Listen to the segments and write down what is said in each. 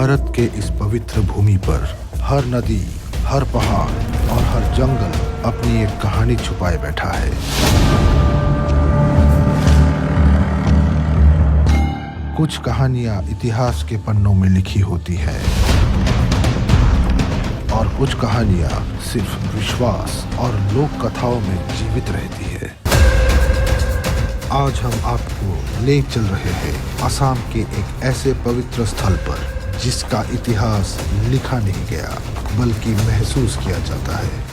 भारत के इस पवित्र भूमि पर हर नदी, हर पहाड़ और हर जंगल अपनी एक कहानी छुपाए बैठा है। कुछ कहानियां इतिहास के पन्नों में लिखी होती है और कुछ कहानियां सिर्फ विश्वास और लोक कथाओं में जीवित रहती है। आज हम आपको ले चल रहे हैं असम के एक ऐसे पवित्र स्थल पर जिसका इतिहास लिखा नहीं गया बल्कि महसूस किया जाता है।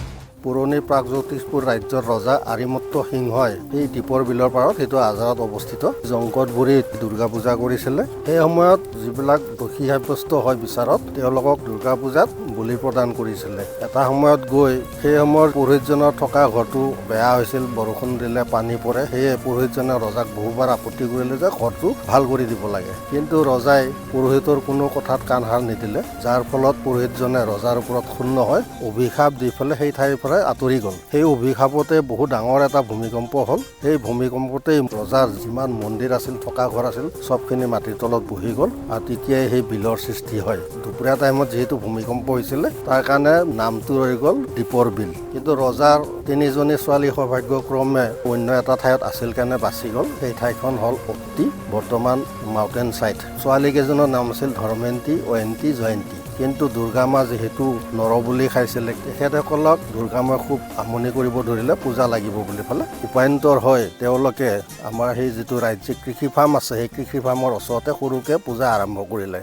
পুৰণি প্ৰাগজ্যোতিষপুৰ ৰাজ্যৰ ৰজা আৰিমত্ত সিংহই এই দ্বীপৰ বিলৰ পাৰত সেইটো আজাৰত অৱস্থিত জংকটগুৰিত দুৰ্গা পূজা কৰিছিলে। সেই সময়ত যিবিলাক দোষী সাব্যস্ত হয় বিচাৰত তেওঁলোকক দুৰ্গা পূজাত বলি প্ৰদান কৰিছিলে। এটা সময়ত গৈ সেই সময়ৰ পুৰোহিতজনৰ থকা ঘৰটো বেয়া হৈছিল, বৰষুণ দিলে পানী পৰে। সেয়ে পুৰোহিতজনে ৰজাক বহুবাৰ আপত্তি কৰিলে যে ঘৰটো ভাল কৰি দিব লাগে, কিন্তু ৰজাই পুৰোহিতৰ কোনো কথাত কাণ সাৰ নিদিলে, যাৰ ফলত পুৰোহিতজনে ৰজাৰ ওপৰত ক্ষুণ্ণ হয় অভিশাপ দি পেলাই সেই ঠাইৰ আঁতৰি গ'ল। সেই অভিশাপতে বহু ডাঙৰ এটা ভূমিকম্প হ'ল। সেই ভূমিকম্পতেই ৰজাৰ যিমান মন্দিৰ আছিল, থকা ঘৰ আছিল, চবখিনি মাটিৰ তলত বহি গ'ল আৰু তেতিয়াই সেই বিলৰ সৃষ্টি হয়। দুপৰীয়া টাইমত যিহেতু ভূমিকম্প হৈছিলে তাৰ কাৰণে নামটো ৰৈ গ'ল দ্বীপৰ বিল। কিন্তু ৰজাৰ তিনিজনী ছোৱালী সৌভাগ্যক্ৰমে অন্য এটা ঠাইত আছিল কাৰণে বাচি গ'ল। সেই ঠাইখন হ'ল অতি বৰ্তমান মাউণ্টেন চাইড। ছোৱালীকেইজনৰ নাম আছিল ধৰ্মেন্তী, অয়ন্তী, জয়ন্তী। কিন্তু দুৰ্গা মা যিহেতু নৰ বুলি খাইছিলে, তেখেতসকলক দুৰ্গা মাই খুব আমনি কৰিব ধৰিলে, পূজা লাগিব বুলি পেলাই উপায়ন্তৰ হয় তেওঁলোকে আমাৰ সেই যিটো ৰাজ্যিক কৃষি ফাৰ্ম আছে সেই কৃষি ফাৰ্মৰ ওচৰতে সৰুকৈ পূজা আৰম্ভ কৰিলে।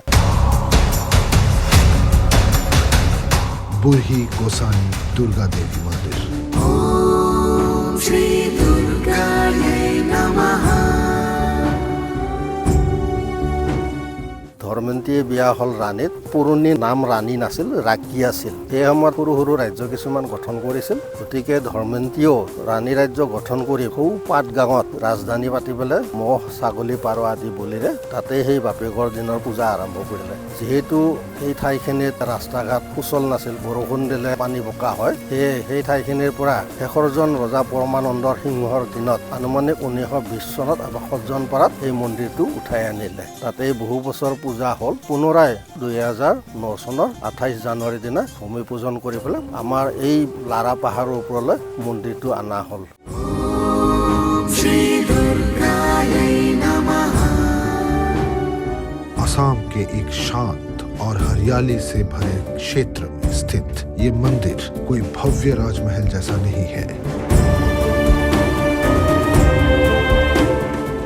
बुरही गोसानी दुर्गा देवी मंदिर। ओम श्री दुर्गायै नमः। ধৰ্মেন্তীয়ে বিয়া হ'ল ৰাণীত। পুৰণি নাম ৰাণী নাছিল, ৰাজ্ঞী আছিল। সেই সময়ত সৰু সৰু ৰাজ্য কিছুমান গঠন কৰিছিল। গতিকে ধৰ্মেন্তীয়েও ৰাণী ৰাজ্য গঠন কৰি সৌ পাট গাঁৱত ৰাজধানী পাতি পেলাই মহ, ছাগলী, পাৰ আদি বলিৰে তাতে সেই বাপেকৰ দিনৰ পূজা আৰম্ভ কৰিলে। যিহেতু সেই ঠাইখিনিত ৰাস্তা ঘাট সুচল নাছিল, বৰষুণ দিলে পানী বোকা হয়, সেয়ে সেই ঠাইখিনিৰ পৰা শেষৰজন ৰজা পৰমানন্দ সিংহৰ দিনত আনুমানিক 1920 চনত সজ্জনপাৰাত এই মন্দিৰটো উঠাই আনিলে। তাতে বহু বছৰ পূজা হ'ল। পুনৰাই 2009 চনৰ 28 জানুৱাৰীৰ দিনা ভূমি পূজন কৰি পেলাই আমাৰ এই লাৰা পাহাৰৰ ওপৰলৈ মন্দিৰটো অনা হ'ল। असम के एक शांत और हरियाली से भरे क्षेत्र में स्थित ये मंदिर कोई भव्य राजमहल जैसा नहीं है,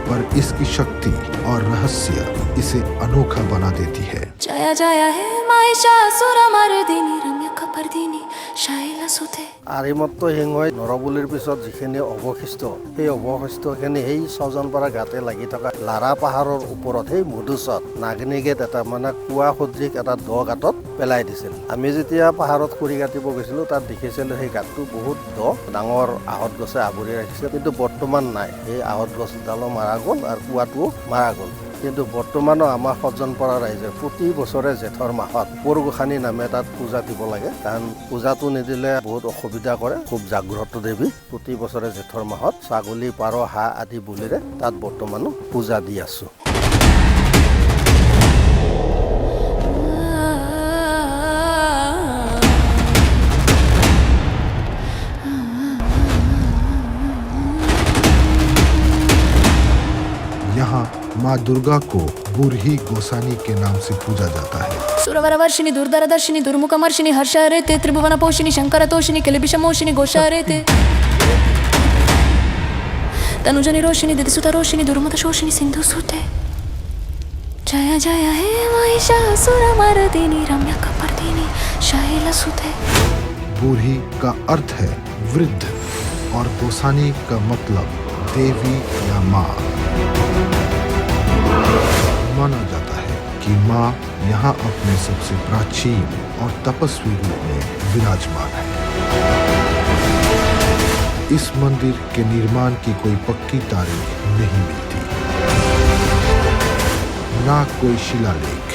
पर इसकी शक्ति और रहस्य इसे अनोखा बना देती है। जय जय हे महिषासुरमर्दिनी रम्य कपर्दिनी शैलसुते। আৰিমত্ত সিংহই নৰবলিৰ পিছত যিখিনি অৱশিষ্ট, সেই অৱশিষ্টখিনি সেই ছজনপাৰা গাতে লাগি থকা লাৰা পাহাৰৰ ওপৰত সেই মধুচত নাগিনী গেট এটা মানে কুঁৱা সদৃশ এটা দ গাঁতত পেলাই দিছিল। আমি যেতিয়া পাহাৰত খৰি কাটিব গৈছিলোঁ তাত দেখিছিলোঁ সেই গাঁতটো বহুত দ, ডাঙৰ আহঁত গছে আৱৰি ৰাখিছে, কিন্তু বৰ্তমান নাই। সেই আহঁত গছডালো মাৰা গ'ল আৰু কুঁৱাটোও মাৰা গ'ল। কিন্তু বৰ্তমানো আমাৰ সজ্জনপাৰা ৰাইজে প্ৰতি বছৰে জেঠৰ মাহত পৰগোসানী নামে তাত পূজা দিব লাগে, কাৰণ পূজাটো নিদিলে বহুত অসুবিধা কৰে। খুব জাগ্ৰত দেৱী। প্ৰতি বছৰে জেঠৰ মাহত ছাগলী, পাৰ, হাঁহ আদি বলিৰে তাত বৰ্তমানো পূজা দি আছোঁ। यहाँ माँ दुर्गा को बुरही गोसानी के नाम से पूजा जाता है। सुरवरवर्षिणि दुर्धरदर्शिनि दुर्मुखमर्षिणि हर्षहरेते त्रिभुवनपोषिणि शंकरतोषिणि किलबिषमोषिणि घोषहरेते तनुजनिरोषिणि दिदिसुतरोषिणि दुर्मदशोषिणि सिन्धुसुते। जय जय हे महिषासुरमर्दिनि रम्य कपर्दिनि शैलसुते। बुरही का अर्थ है वृद्ध और गोसानी का मतलब देवी या माँ। माना जाता है कि माँ यहाँ अपने सबसे प्राचीन और तपस्वी रूप में विराजमान है। इस मंदिर के निर्माण की कोई पक्की तारीख नहीं मिलती, ना कोई शिलालेख,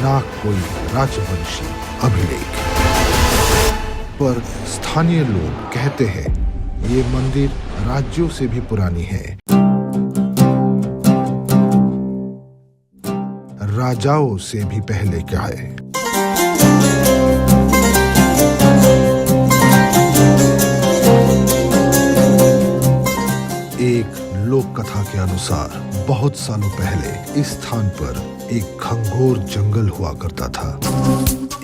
ना कोई राजवंशी अभिलेख, पर स्थानीय लोग कहते हैं ये मंदिर राज्यों से भी पुरानी है। राजाओं से भी पहले गए। एक लोक कथा के अनुसार बहुत सालों पहले इस स्थान पर एक घंघोर जंगल हुआ करता था।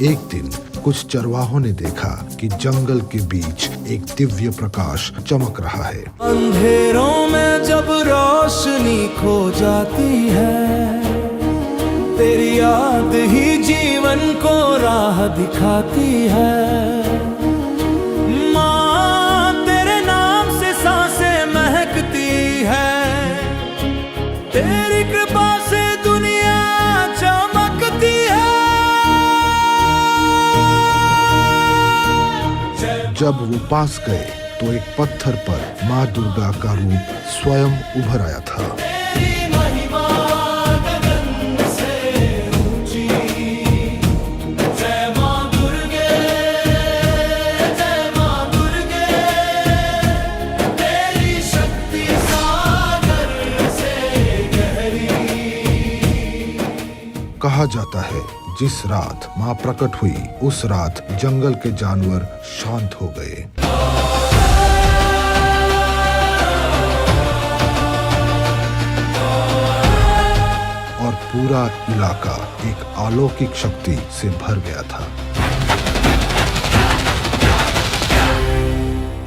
एक दिन कुछ चरवाहों ने देखा कि जंगल के बीच एक दिव्य प्रकाश चमक रहा है। अंधेरों में जब रोशनी खो जाती है, तेरी याद ही जीवन को राह दिखाती है। माँ तेरे नाम से सांसें महकती है, तेरी कृपा से दुनिया चमकती है। जब वो पास गए तो एक पत्थर पर माँ दुर्गा का रूप स्वयं उभर आया था। कहा जाता है जिस रात माँ प्रकट हुई उस रात जंगल के जानवर शांत हो गए और पूरा इलाका एक अलौकिक शक्ति से भर गया था।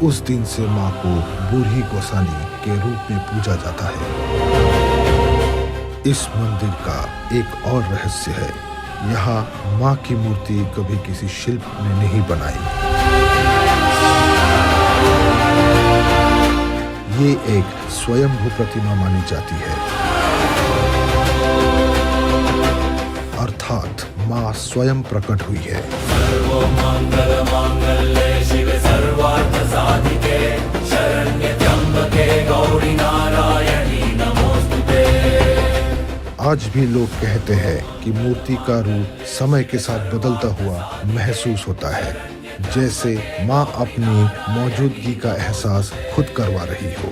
उस दिन से माँ को बूढ़ी गोसानी के रूप में पूजा जाता है। इस मंदिर का एक और रहस्य है, यहाँ माँ की मूर्ति कभी किसी शिल्प ने नहीं बनाई। ये एक स्वयंभू प्रतिमा मानी जाती है, अर्थात माँ स्वयं प्रकट हुई है। आज भी लोग कहते हैं कि मूर्ति का रूप समय के साथ बदलता हुआ महसूस होता है, जैसे माँ अपनी मौजूदगी का एहसास खुद करवा रही हो।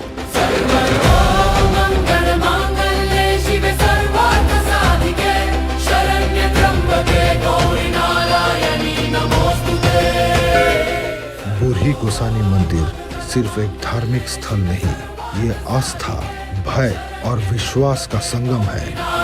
बूढ़ी गोसानी मंदिर सिर्फ एक धार्मिक स्थल नहीं, ये आस्था, भय और विश्वास का संगम है।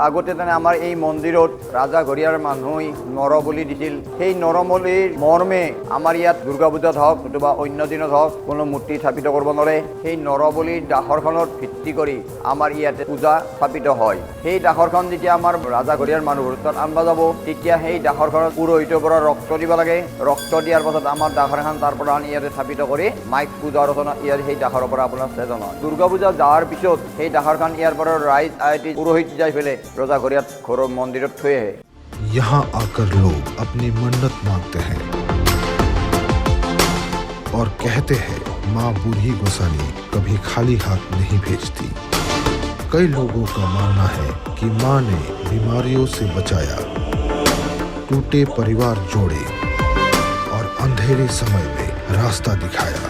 আগতে তেনে আমাৰ এই মন্দিৰত ৰাজা ঘৰিয়াৰ মানুহে নৰবলি দিছিল। সেই নৰবলিৰ মৰ্মে আমাৰ ইয়াত দুৰ্গা পূজাত হওক অথবা অন্য দিনত হওক কোনো মূৰ্তি স্থাপিত কৰিব নোৱাৰে। সেই নৰবলিৰ দাসৰখনত ভিত্তি কৰি আমাৰ ইয়াতে পূজা স্থাপিত হয়। সেই দাসৰখন যেতিয়া আমাৰ ৰাজা ঘৰিয়াৰ মানুহৰ তাত আনবা যাব, তেতিয়া সেই দাসৰখনত পুৰোহিতৰ পৰা ৰক্ত দিব লাগে। ৰক্ত দিয়াৰ পাছত আমাৰ দাসৰখন তাৰ পৰা আনি ইয়াতে স্থাপিত কৰি মাইক পূজা অৰ্চনা ইয়াৰ সেই দাসৰ পৰা আপোনাৰ চেতন হয়। দুৰ্গা পূজা যোৱাৰ পিছত সেই দাসৰখন ইয়াৰ পৰা ৰাইজ আইটি পুৰোহিত যাই পেলাই रजा घरियात खोरो मंदिर थोए है। यहाँ आकर लोग अपनी मन्नत मांगते हैं और कहते हैं माँ बूढ़ी गोसानी कभी खाली हाथ नहीं भेजती। कई लोगों का मानना है कि माँ ने बीमारियों से बचाया, टूटे परिवार जोड़े और अंधेरे समय में रास्ता दिखाया।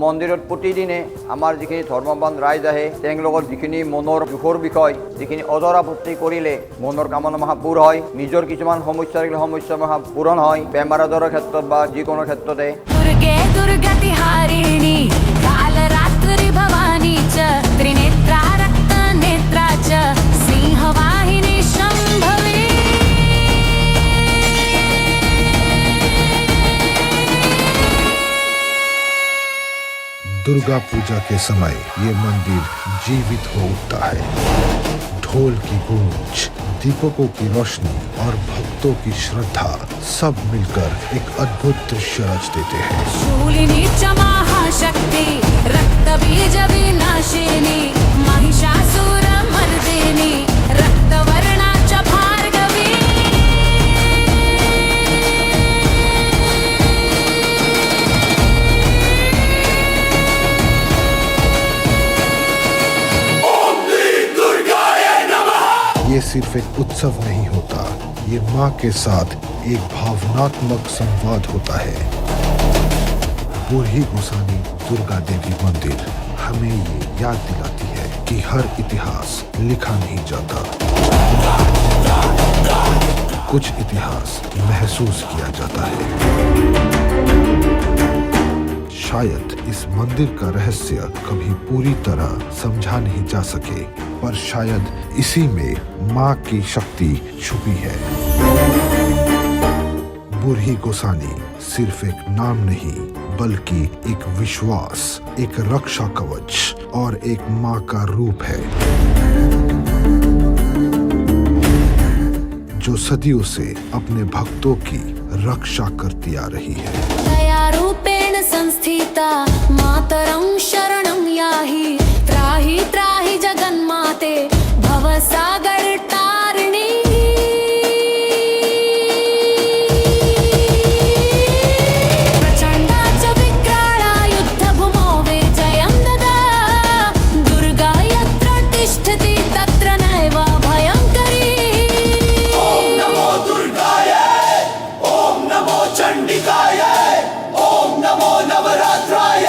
মন্দিৰত প্ৰতিদিনে আমাৰ যিখিনি ধৰ্মবান ৰাইজ আহে, তেওঁলোকৰ যিখিনি মনৰ দুখৰ বিষয়, যিখিনি অজৰা আপত্তি কৰিলে মনৰ কামনা মহা পূৰ হয়, নিজৰ কিছুমান সমস্যা থাকিলে সমস্যা মহা পূৰণ হয়, বেমাৰ আজাৰৰ ক্ষেত্ৰত বা যিকোনো ক্ষেত্ৰতে। দুৰ্গে দুৰ্গতি হাৰিণী কালৰাত্ৰি ভৱানী চ ত্ৰিনেত্ৰা ৰক্ত নেত্ৰা চ সিংহবাহিনী সম্ভৱে। दुर्गा पूजा के समय ये मंदिर जीवित हो उठता है। ढोल की गूंज, दीपकों की रोशनी और भक्तों की श्रद्धा सब मिलकर एक अद्भुत दृश्य रच देते हैं। शूलिनी च महाशक्ति रक्त बीज विनाशिनी महिषासुर मर्दिनी रक्तवर्णा च भार्गवी। ये सिर्फ एक उत्सव नहीं होता, ये माँ के साथ एक भावनात्मक संवाद होता है। बूढ़ी गोसानी दुर्गा देवी मंदिर हमें ये याद दिलाती है कि हर इतिहास लिखा नहीं जाता, कुछ इतिहास महसूस किया जाता है। शायद इस मंदिर का रहस्य कभी पूरी तरह समझा नहीं जा सके, पर शायद इसी में माँ की शक्ति छुपी है। बूढ़ी गोसानी सिर्फ एक नाम नहीं, बल्कि एक विश्वास, एक रक्षा कवच और एक माँ का रूप है जो सदियों से अपने भक्तों की रक्षा करती आ रही है। दया रूपेण संस्थिता मातरं शरणं याहि, त्राहि त्राहि जगन्माते भवसागर तारिणी। प्रचण्डा च विक्राळा युद्धभूमौ विजयं ददा, दुर्गा यत्र तिष्ठति तत्र नैव भयङ्करी। चंडिकाय ओम नमो नवरात्राय